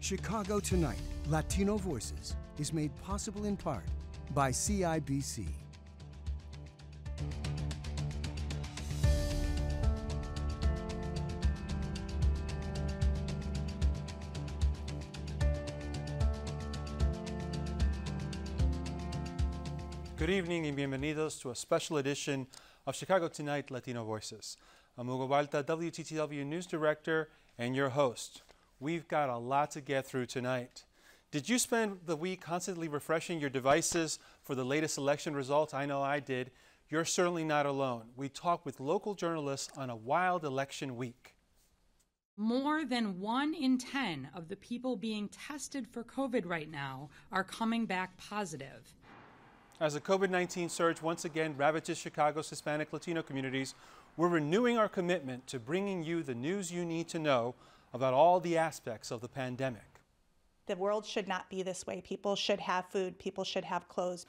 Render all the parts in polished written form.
Chicago Tonight, Latino Voices is made possible in part by CIBC. Good evening and bienvenidos to a special edition of Chicago Tonight, Latino Voices. I'm Hugo Balta, WTTW News Director and your host. We've got a lot to get through tonight. Did you spend the week constantly refreshing your devices for the latest election results? I know I did. You're certainly not alone. We talk with local journalists on a wild election week. More than 1 in 10 of the people being tested for COVID right now are coming back positive. As the COVID-19 surge once again ravages Chicago's Hispanic Latino communities, we're renewing our commitment to bringing you the news you need to know about all the aspects of the pandemic. The world should not be this way. People should have food. People should have clothes.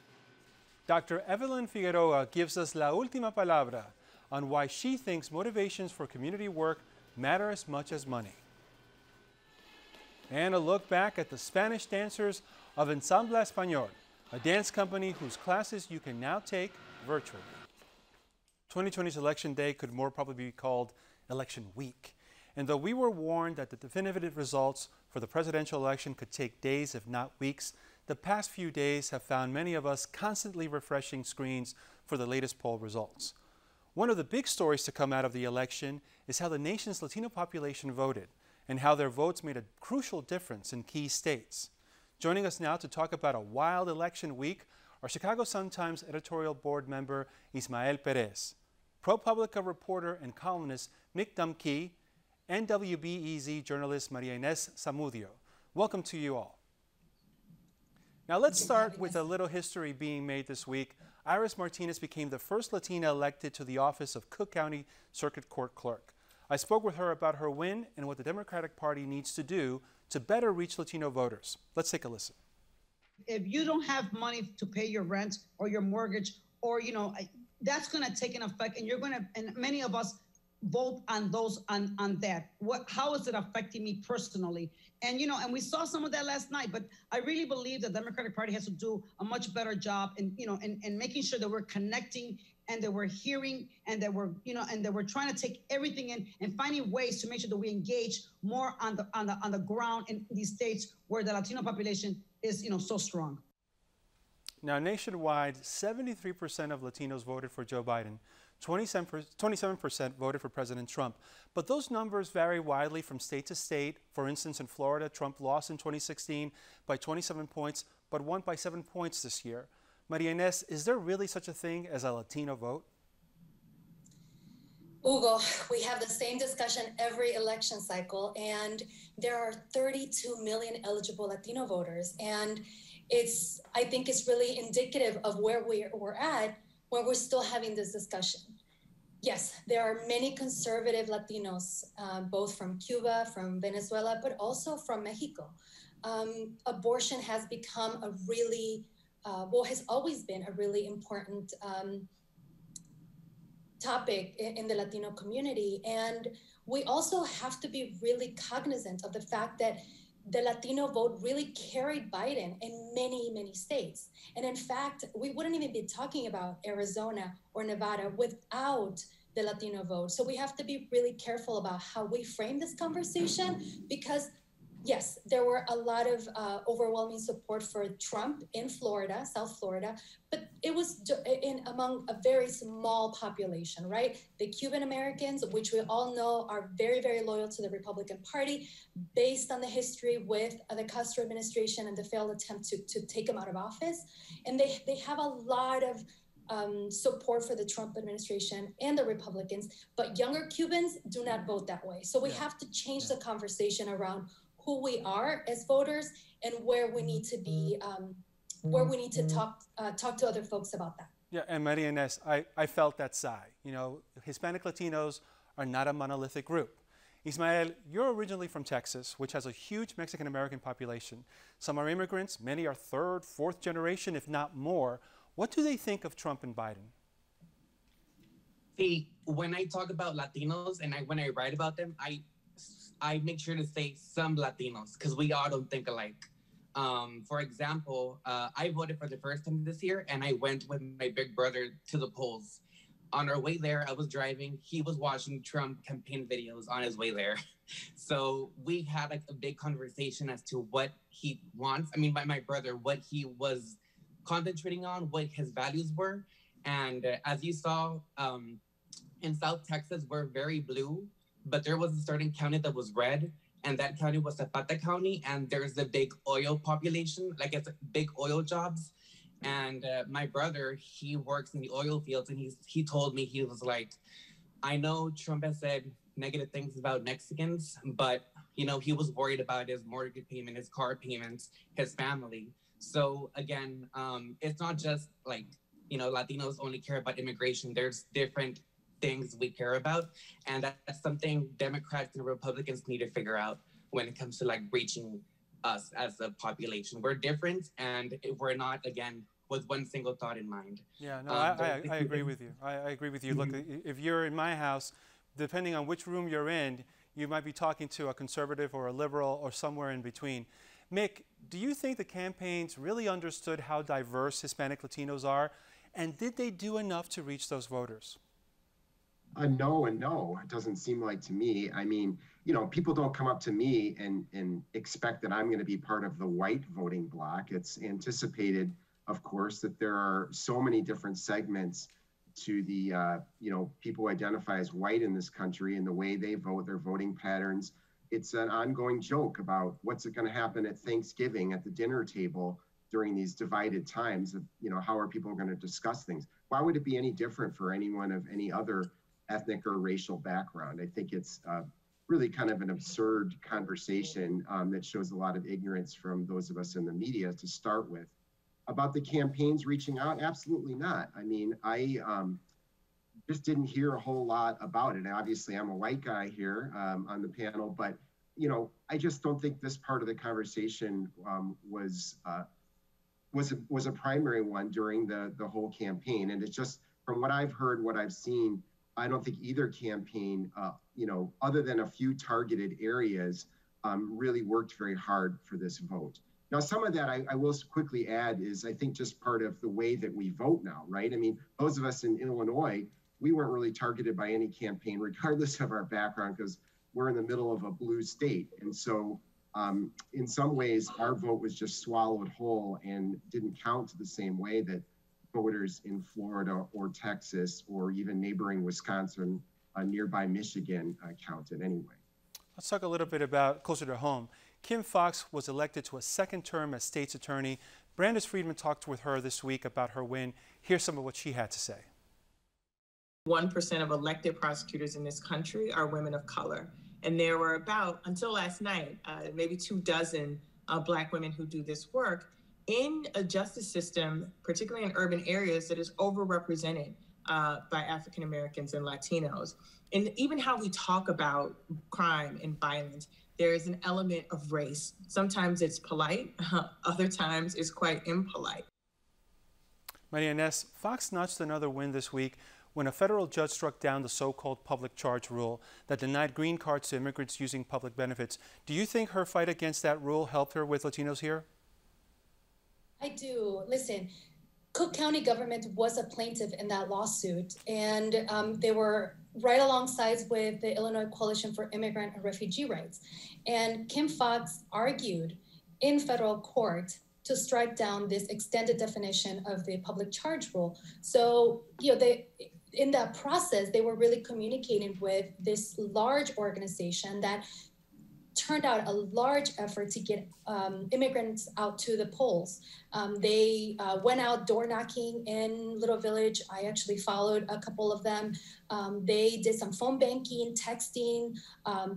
Dr. Evelyn Figueroa gives us la última palabra on why she thinks motivations for community work matter as much as money. And a look back at the Spanish dancers of Ensemble Español, a dance company whose classes you can now take virtually. 2020's Election Day could more probably be called Election Week. And though we were warned that the definitive results for the presidential election could take days, if not weeks, the past few days have found many of us constantly refreshing screens for the latest poll results. One of the big stories to come out of the election is how the nation's Latino population voted and how their votes made a crucial difference in key states. Joining us now to talk about a wild election week are Chicago Sun-Times editorial board member Ismael Perez, ProPublica reporter and columnist Mick Dumke, and WBEZ journalist Maria Inés Zamudio. Welcome to you all. Now let's start with a little history being made this week. Iris Martinez became the first Latina elected to the office of Cook County Circuit Court Clerk. I spoke with her about her win and what the Democratic Party needs to do to better reach Latino voters. Let's take a listen. If you don't have money to pay your rent or your mortgage, or that's going to take an effect, and and many of us vote on those on that. How is it affecting me personally? And and we saw some of that last night. But I really believe the Democratic Party has to do a much better job in and making sure that we're connecting and that we're hearing and that we're and that we're trying to take everything in and finding ways to make sure that we engage more on the ground in these states where the Latino population is so strong. Now nationwide, 73% of Latinos voted for Joe Biden. 27% voted for President Trump. But those numbers vary widely from state to state. For instance, in Florida, Trump lost in 2016 by 27 points, but won by 7 points this year. Maria Inés, is there really such a thing as a Latino vote? Hugo, we have the same discussion every election cycle, and there are 32 million eligible Latino voters. And I think it's really indicative of where we're at when we're still having this discussion. Yes, there are many conservative Latinos, both from Cuba, from Venezuela, but also from Mexico. Abortion has become a really, has always been a really important topic in the Latino community. And we also have to be really cognizant of the fact that the Latino vote really carried Biden in many, many states. And in fact, we wouldn't even be talking about Arizona or Nevada without the Latino vote. So we have to be really careful about how we frame this conversation because, yes, there were a lot of overwhelming support for Trump in Florida, South Florida, but it was among a very small population, right? The Cuban Americans, which we all know are very, very loyal to the Republican Party, based on the history with the Castro administration and the failed attempt to take him out of office. And they have a lot of support for the Trump administration and the Republicans, but younger Cubans do not vote that way. So we have to change the conversation around who we are as voters and where we need to be, where we need to talk to other folks about that. Yeah, and Maria Inés, I felt that sigh. Hispanic Latinos are not a monolithic group. Ismael, you're originally from Texas, which has a huge Mexican-American population. Some are immigrants, many are third, fourth generation, if not more. What do they think of Trump and Biden? See, when I talk about Latinos and when I write about them, I make sure to say some Latinos because we all don't think alike. For example, I voted for the first time this year, and I went with my big brother to the polls. On our way there, I was driving. He was watching Trump campaign videos on his way there. So we had like a big conversation as to what he wants. I mean, by my brother, what he was concentrating on, what his values were. And as you saw, in South Texas, we're very blue, but there was a certain county that was red, and that county was Zapata County, and there's a big oil population, like it's big oil jobs. And my brother, he works in the oil fields, and he told me, he was like, I know Trump has said negative things about Mexicans, but he was worried about his mortgage payment, his car payments, his family. So again, it's not just like Latinos only care about immigration. There's different things we care about, and that's something Democrats and Republicans need to figure out when it comes to like reaching us as a population. We're different, and we're not, again, with one single thought in mind. Yeah, no, I agree with you. I agree with you. Look, if you're in my house, depending on which room you're in, you might be talking to a conservative or a liberal or somewhere in between. Mick, do you think the campaigns really understood how diverse Hispanic Latinos are, and did they do enough to reach those voters? No and no. It doesn't seem like to me. I mean, people don't come up to me and expect that I'm going to be part of the white voting bloc. It's anticipated, of course, that there are so many different segments to the, people who identify as white in this country and the way they vote, their voting patterns. It's an ongoing joke about what's going to happen at Thanksgiving at the dinner table during these divided times of, how are people going to discuss things? Why would it be any different for anyone of any other ethnic or racial background? I think it's really kind of an absurd conversation that shows a lot of ignorance from those of us in the media to start with. About the campaigns reaching out, absolutely not. I mean, I just didn't hear a whole lot about it. Obviously, I'm a white guy here on the panel, but I just don't think this part of the conversation was a primary one during the whole campaign. And it's just, from what I've heard, what I've seen, I don't think either campaign, other than a few targeted areas, really worked very hard for this vote. Now, some of that I will quickly add is, I think, just part of the way that we vote now, right? I mean, those of us in Illinois, we weren't really targeted by any campaign, regardless of our background, because we're in the middle of a blue state. And so in some ways, our vote was just swallowed whole and didn't count the same way that voters in Florida or Texas or even neighboring Wisconsin, nearby Michigan counted anyway. Let's talk a little bit about closer to home. Kim Foxx was elected to a second term as state's attorney. Brandis Friedman talked with her this week about her win. Here's some of what she had to say. 1% of elected prosecutors in this country are women of color. And there were about, until last night, maybe 24 Black women who do this work in a justice system, particularly in urban areas, that is overrepresented by African Americans and Latinos. And even how we talk about crime and violence, there is an element of race. Sometimes it's polite, other times it's quite impolite. Maria Inés, Fox notched another win this week when a federal judge struck down the so-called public charge rule that denied green cards to immigrants using public benefits. Do you think her fight against that rule helped her with Latinos here? I do. Listen, Cook County government was a plaintiff in that lawsuit, and they were right alongside with the Illinois Coalition for Immigrant and Refugee Rights. And Kim Foxx argued in federal court to strike down this extended definition of the public charge rule. So, in that process, they were really communicating with this large organization that turned out a large effort to get immigrants out to the polls. They went out door knocking in Little Village. I actually followed a couple of them. They did some phone banking, texting.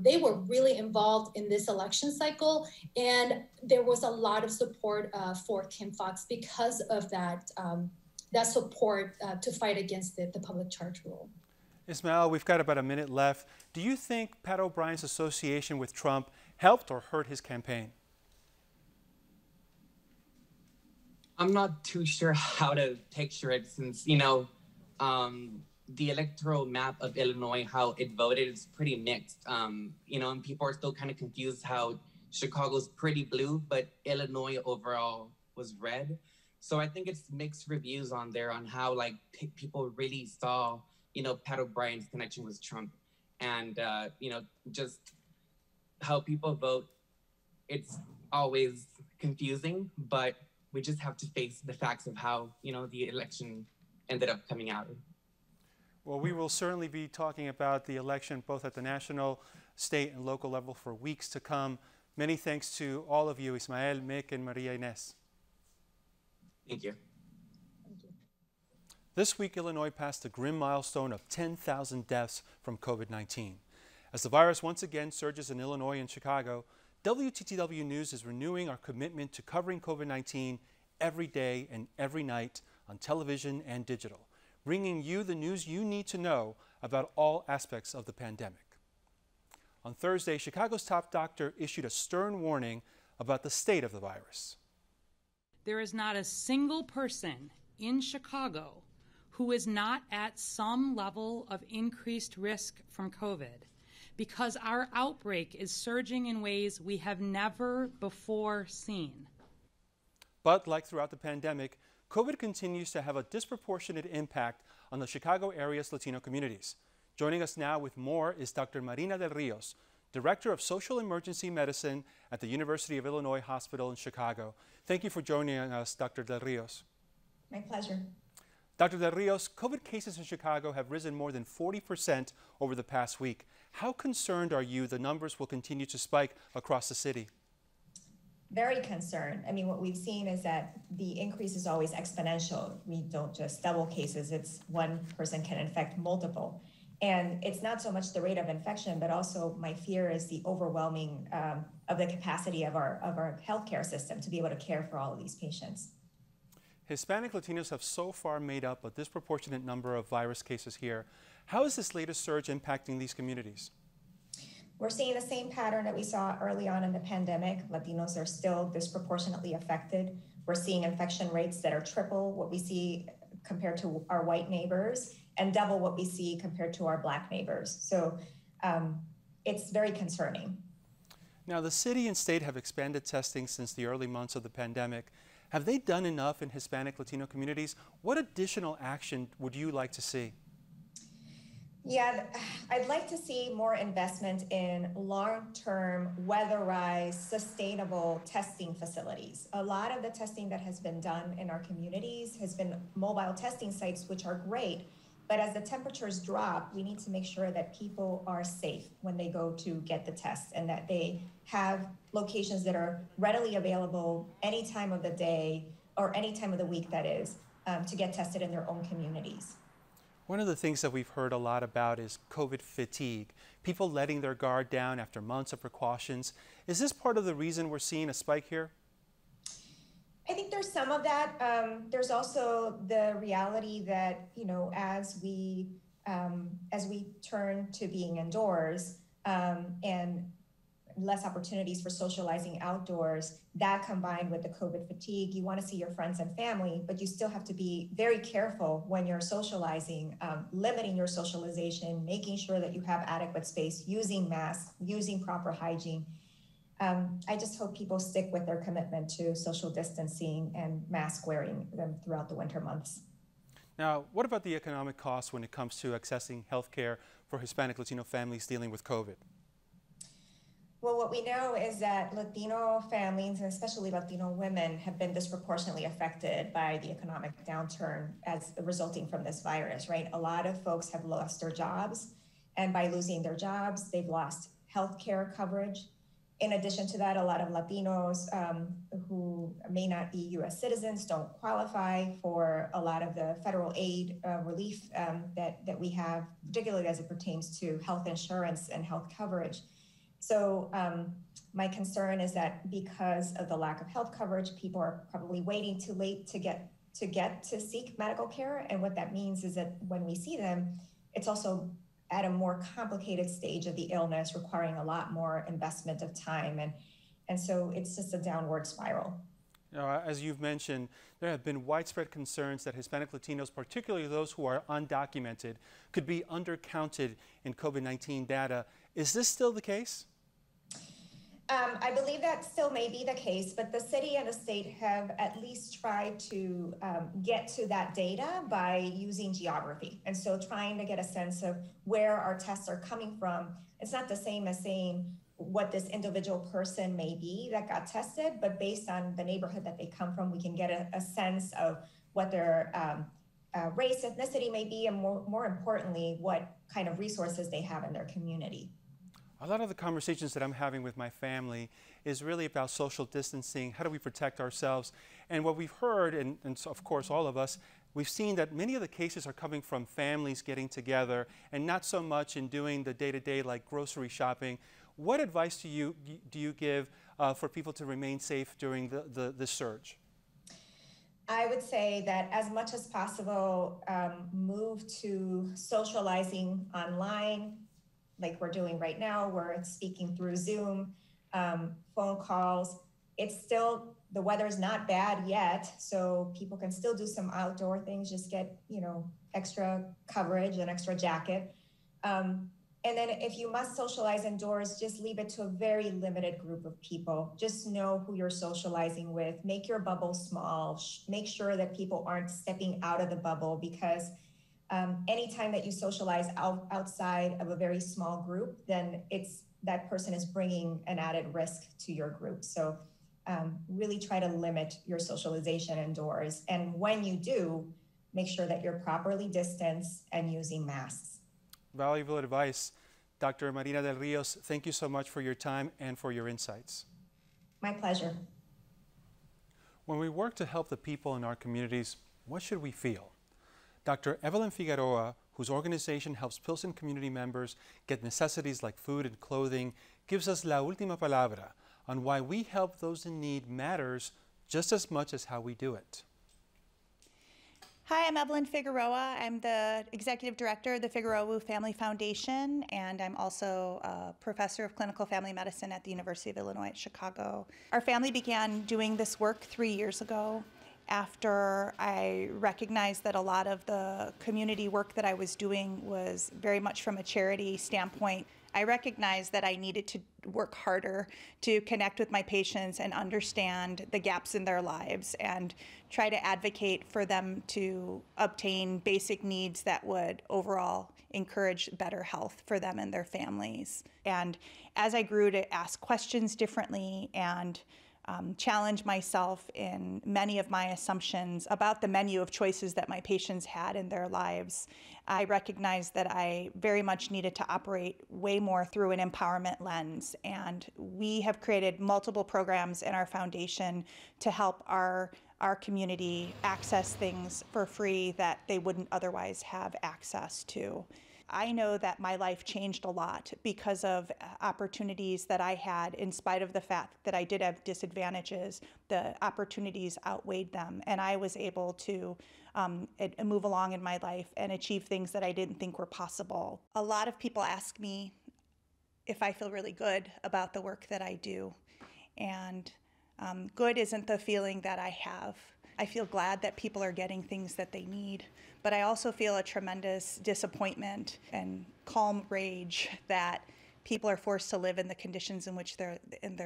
They were really involved in this election cycle. And there was a lot of support for Kim Foxx because of that, that support to fight against the public charge rule. Ismael, we've got about a minute left. Do you think Pat O'Brien's association with Trump helped or hurt his campaign? I'm not too sure how to picture it since, the electoral map of Illinois, how it voted, is pretty mixed. You know, and people are still kind of confused how Chicago's pretty blue, but Illinois overall was red. So I think it's mixed reviews on there on how like people really saw, you know, Pat O'Brien's connection with Trump, and you know, just how people vote. It's always confusing, but we just have to face the facts of how, you know, the election ended up coming out. Well, we will certainly be talking about the election both at the national, state, and local level for weeks to come. Many thanks to all of you, Ismael, Mick, and Maria Inés. Thank you. This week, Illinois passed the grim milestone of 10,000 deaths from COVID-19. As the virus once again surges in Illinois and Chicago, WTTW News is renewing our commitment to covering COVID-19 every day and every night on television and digital, bringing you the news you need to know about all aspects of the pandemic. On Thursday, Chicago's top doctor issued a stern warning about the state of the virus. There is not a single person in Chicago who is not at some level of increased risk from COVID, because our outbreak is surging in ways we have never before seen. But like throughout the pandemic, COVID continues to have a disproportionate impact on the Chicago area's Latino communities. Joining us now with more is Dr. Marina Del Rios, Director of Social Emergency Medicine at the University of Illinois Hospital in Chicago. Thank you for joining us, Dr. Del Rios. My pleasure. Dr. Del Rios, COVID cases in Chicago have risen more than 40% over the past week. How concerned are you the numbers will continue to spike across the city? Very concerned. I mean, what we've seen is that the increase is always exponential. We don't just double cases. It's one person can infect multiple. And it's not so much the rate of infection, but also my fear is the overwhelming of the capacity of our healthcare system to be able to care for all of these patients. Hispanic Latinos have so far made up a disproportionate number of virus cases here. How is this latest surge impacting these communities? We're seeing the same pattern that we saw early on in the pandemic. Latinos are still disproportionately affected. We're seeing infection rates that are triple what we see compared to our white neighbors and double what we see compared to our Black neighbors. So it's very concerning. Now, the city and state have expanded testing since the early months of the pandemic. Have they done enough in Hispanic Latino communities? What additional action would you like to see? Yeah, I'd like to see more investment in long-term, weatherized, sustainable testing facilities. A lot of the testing that has been done in our communities has been mobile testing sites, which are great. But as the temperatures drop, we need to make sure that people are safe when they go to get the test and that they have locations that are readily available any time of the day or any time of the week, that is, to get tested in their own communities. One of the things that we've heard a lot about is COVID fatigue, people letting their guard down after months of precautions. Is this part of the reason we're seeing a spike here? I think there's some of that. There's also the reality that, you know, as we turn to being indoors and less opportunities for socializing outdoors, that combined with the COVID fatigue, you want to see your friends and family, but you still have to be very careful when you're socializing, limiting your socialization, making sure that you have adequate space, using masks, using proper hygiene. I just hope people stick with their commitment to social distancing and mask wearing them throughout the winter months. Now, what about the economic costs when it comes to accessing health care for Hispanic Latino families dealing with COVID? Well, what we know is that Latino families, and especially Latino women, have been disproportionately affected by the economic downturn as resulting from this virus, right? A lot of folks have lost their jobs, and by losing their jobs, they've lost health care coverage. In addition to that, a lot of Latinos who may not be U.S. citizens don't qualify for a lot of the federal aid relief that we have, particularly as it pertains to health insurance and health coverage. So my concern is that because of the lack of health coverage, people are probably waiting too late to get to seek medical care. And what that means is that when we see them, it's also at a more complicated stage of the illness, requiring a lot more investment of time. And so it's just a downward spiral. As you've mentioned, there have been widespread concerns that Hispanic Latinos, particularly those who are undocumented, could be undercounted in COVID-19 data. Is this still the case? I believe that still may be the case, but the city and the state have at least tried to get to that data by using geography. And so trying to get a sense of where our tests are coming from. It's not the same as saying what this individual person may be that got tested, but based on the neighborhood that they come from, we can get a sense of what their race, ethnicity may be, and more importantly, what kind of resources they have in their community. A lot of the conversations that I'm having with my family is really about social distancing. How do we protect ourselves? And what we've heard, and so of course all of us, we've seen that many of the cases are coming from families getting together and not so much in doing the day-to-day like grocery shopping. What advice do you give for people to remain safe during the surge? I would say that as much as possible, move to socializing online, like we're doing right now. We're speaking through Zoom, phone calls. It's still, the weather is not bad yet, so people can still do some outdoor things, just get, extra coverage, an extra jacket. And then if you must socialize indoors, just leave it to a very limited group of people. Just know who you're socializing with. Make your bubble small. Make sure that people aren't stepping out of the bubble, because anytime that you socialize outside of a very small group, then that person is bringing an added risk to your group. So really try to limit your socialization indoors. And when you do, make sure that you're properly distanced and using masks. Valuable advice. Dr. Marina Del Rios, thank you so much for your time and for your insights. My pleasure. When we work to help the people in our communities, what should we feel? Dr. Evelyn Figueroa, whose organization helps Pilsen community members get necessities like food and clothing, gives us la última palabra on why we help those in need matters just as much as how we do it. Hi, I'm Evelyn Figueroa. I'm the Executive Director of the Figueroa Family Foundation, and I'm also a Professor of Clinical Family Medicine at the University of Illinois at Chicago. Our family began doing this work 3 years ago after I recognized that a lot of the community work that I was doing was very much from a charity standpoint. I recognized that I needed to work harder to connect with my patients and understand the gaps in their lives and try to advocate for them to obtain basic needs that would overall encourage better health for them and their families. And as I grew to ask questions differently and challenge myself in many of my assumptions about the menu of choices that my patients had in their lives, I recognized that I very much needed to operate way more through an empowerment lens. And we have created multiple programs in our foundation to help our community access things for free that they wouldn't otherwise have access to. I know that my life changed a lot because of opportunities that I had. In spite of the fact that I did have disadvantages, the opportunities outweighed them, and I was able to move along in my life and achieve things that I didn't think were possible. A lot of people ask me if I feel really good about the work that I do, and good isn't the feeling that I have. I feel glad that people are getting things that they need, but I also feel a tremendous disappointment and calm rage that people are forced to live in the conditions in which they're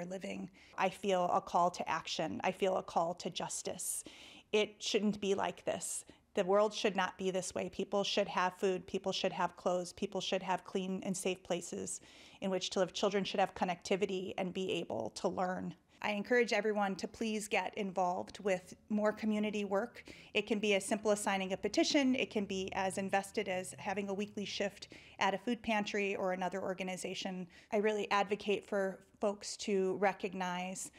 living. I feel a call to action. I feel a call to justice. It shouldn't be like this. The world should not be this way. People should have food. People should have clothes. People should have clean and safe places in which to live. Children should have connectivity and be able to learn. I encourage everyone to please get involved with more community work. It can be as simple as signing a petition. It can be as invested as having a weekly shift at a food pantry or another organization. I really advocate for folks to recognize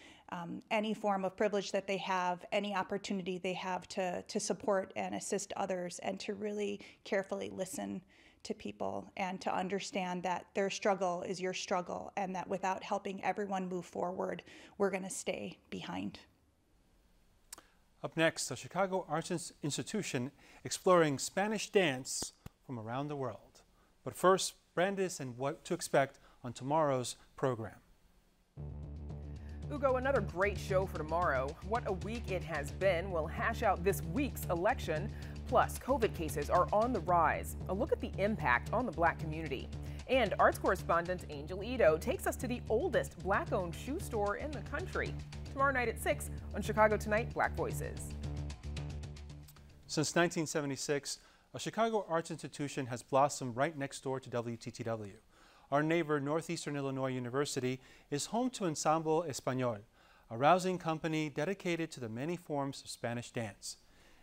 any form of privilege that they have, any opportunity they have to support and assist others, and to really carefully listen to people and to understand that their struggle is your struggle, and that without helping everyone move forward, we're going to stay behind. Up next, the Chicago Arts Institution exploring Spanish dance from around the world. But first, Brandis and what to expect on tomorrow's program. Ugo, another great show for tomorrow. What a week it has been. We'll hash out this week's election. Plus, COVID cases are on the rise. A look at the impact on the Black community. And arts correspondent Angel Ito takes us to the oldest Black-owned shoe store in the country. Tomorrow night at 6 on Chicago Tonight, Black Voices. Since 1976, a Chicago arts institution has blossomed right next door to WTTW. Our neighbor, Northeastern Illinois University, is home to Ensemble Español, a rousing company dedicated to the many forms of Spanish dance.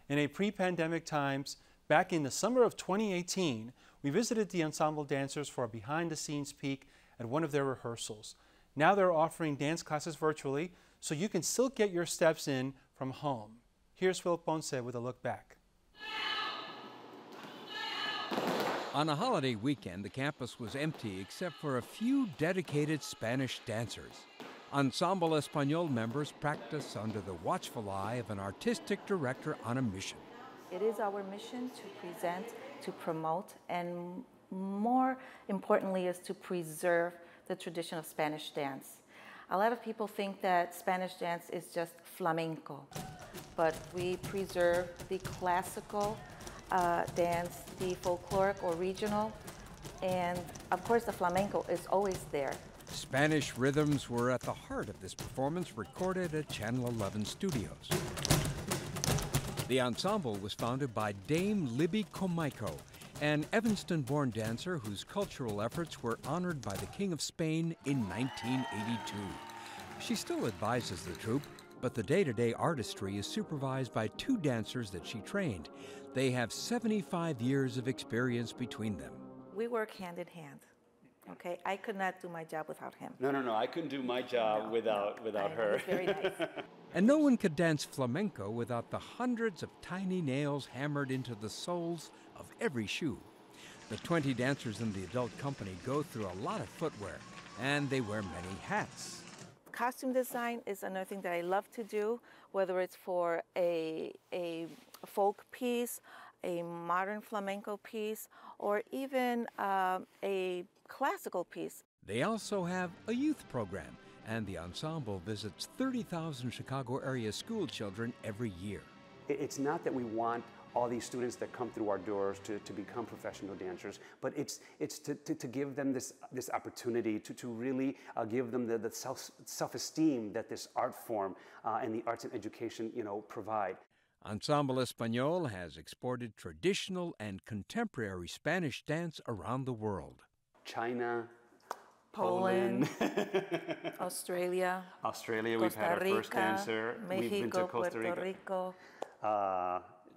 In a pre-pandemic times, back in the summer of 2018, we visited the ensemble dancers for a behind-the-scenes peek at one of their rehearsals. Now they're offering dance classes virtually, so you can still get your steps in from home. Here's Phil Ponce with a look back. On a holiday weekend, the campus was empty except for a few dedicated Spanish dancers. Ensemble Español members practice under the watchful eye of an artistic director on a mission. It is our mission to present, to promote, and more importantly is to preserve the tradition of Spanish dance. A lot of people think that Spanish dance is just flamenco, but we preserve the classical dance, the folkloric or regional, and of course the flamenco is always there. Spanish rhythms were at the heart of this performance recorded at Channel 11 Studios. The ensemble was founded by Dame Libby Comaico, an Evanston-born dancer whose cultural efforts were honored by the King of Spain in 1982. She still advises the troupe, but the day-to-day artistry is supervised by two dancers that she trained. They have 75 years of experience between them. We work hand in hand. Okay, I could not do my job without him. No, I couldn't do my job without her. He's very nice. And no one could dance flamenco without the hundreds of tiny nails hammered into the soles of every shoe. The 20 dancers in the adult company go through a lot of footwear, and they wear many hats. Costume design is another thing that I love to do, whether it's for a folk piece, a modern flamenco piece, or even a classical piece. They also have a youth program, and the ensemble visits 30,000 Chicago area school children every year. It's not that we want all these students that come through our doors to become professional dancers, but it's to give them this opportunity to really give them the self-esteem that this art form and the arts and education provide. Ensemble Español has exported traditional and contemporary Spanish dance around the world. China, Poland, Australia, we've had our first dancer. Mexico, we've been to Costa Puerto Rico,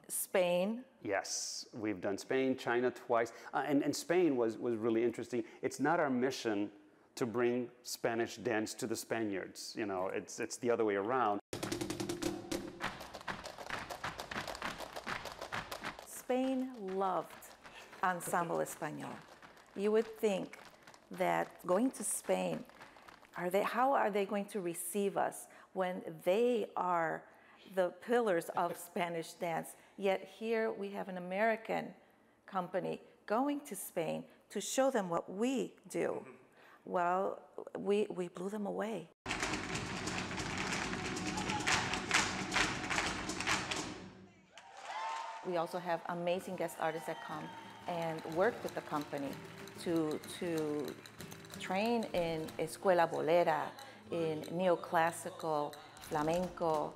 Spain. Yes, we've done Spain, China twice, and Spain was really interesting. It's not our mission to bring Spanish dance to the Spaniards. It's the other way around. Spain loved Ensemble Español. You would think that going to Spain, how are they going to receive us when they are the pillars of Spanish dance? Yet here we have an American company going to Spain to show them what we do. Well, we blew them away. We also have amazing guest artists that come and work with the company to train in escuela bolera, in neoclassical, flamenco,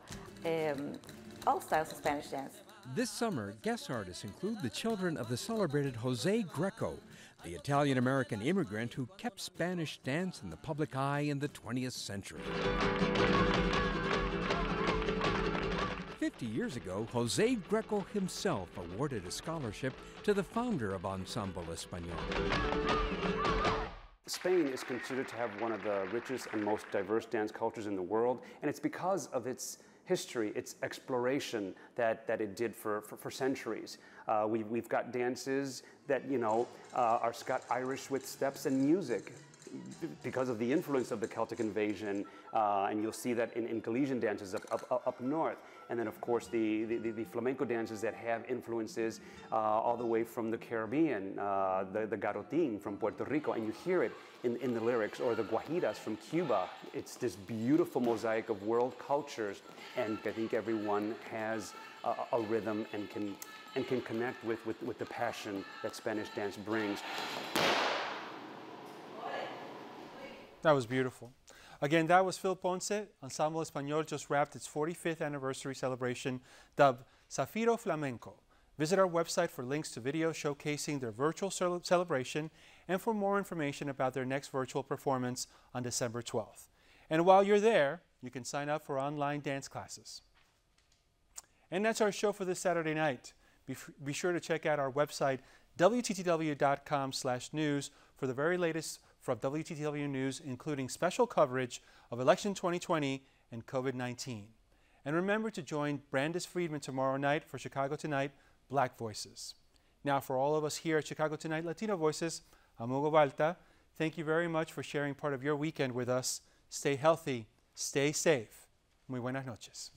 all styles of Spanish dance. This summer, guest artists include the children of the celebrated Jose Greco, the Italian-American immigrant who kept Spanish dance in the public eye in the 20th century. 50 years ago, Jose Greco himself awarded a scholarship to the founder of Ensemble Español. Spain is considered to have one of the richest and most diverse dance cultures in the world, and it's because of its history, its exploration that it did for centuries. We've got dances that, are Scotch-Irish with steps and music. because of the influence of the Celtic invasion, and you'll see that in Galician dances up north. And then, of course, the flamenco dances that have influences all the way from the Caribbean, the garotín from Puerto Rico, and you hear it in the lyrics, or the guajiras from Cuba. It's this beautiful mosaic of world cultures, and I think everyone has a rhythm and can connect with the passion that Spanish dance brings. That was beautiful. Again, that was Phil Ponce. Ensemble Español just wrapped its 45th anniversary celebration, dubbed Zafiro Flamenco. Visit our website for links to videos showcasing their virtual celebration and for more information about their next virtual performance on December 12th. And while you're there, you can sign up for online dance classes. And that's our show for this Saturday night. Be sure to check out our website, wttw.com/news, for the very latest from WTTW News, including special coverage of Election 2020 and COVID-19. And remember to join Brandis Friedman tomorrow night for Chicago Tonight, Black Voices. Now, for all of us here at Chicago Tonight, Latino Voices, I'm Hugo Balta. Thank you very much for sharing part of your weekend with us. Stay healthy, stay safe. Muy buenas noches.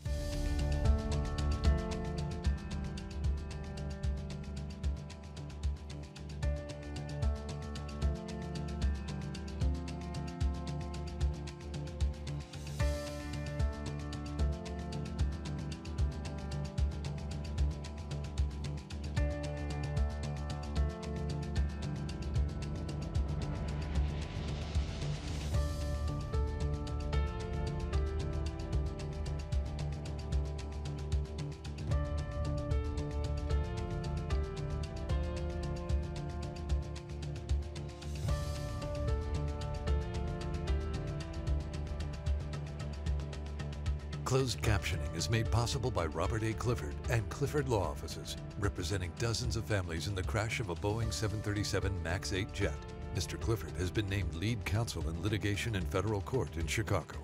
Closed captioning is made possible by Robert A. Clifford and Clifford Law Offices, representing dozens of families in the crash of a Boeing 737 MAX 8 jet. Mr. Clifford has been named lead counsel in litigation in federal court in Chicago.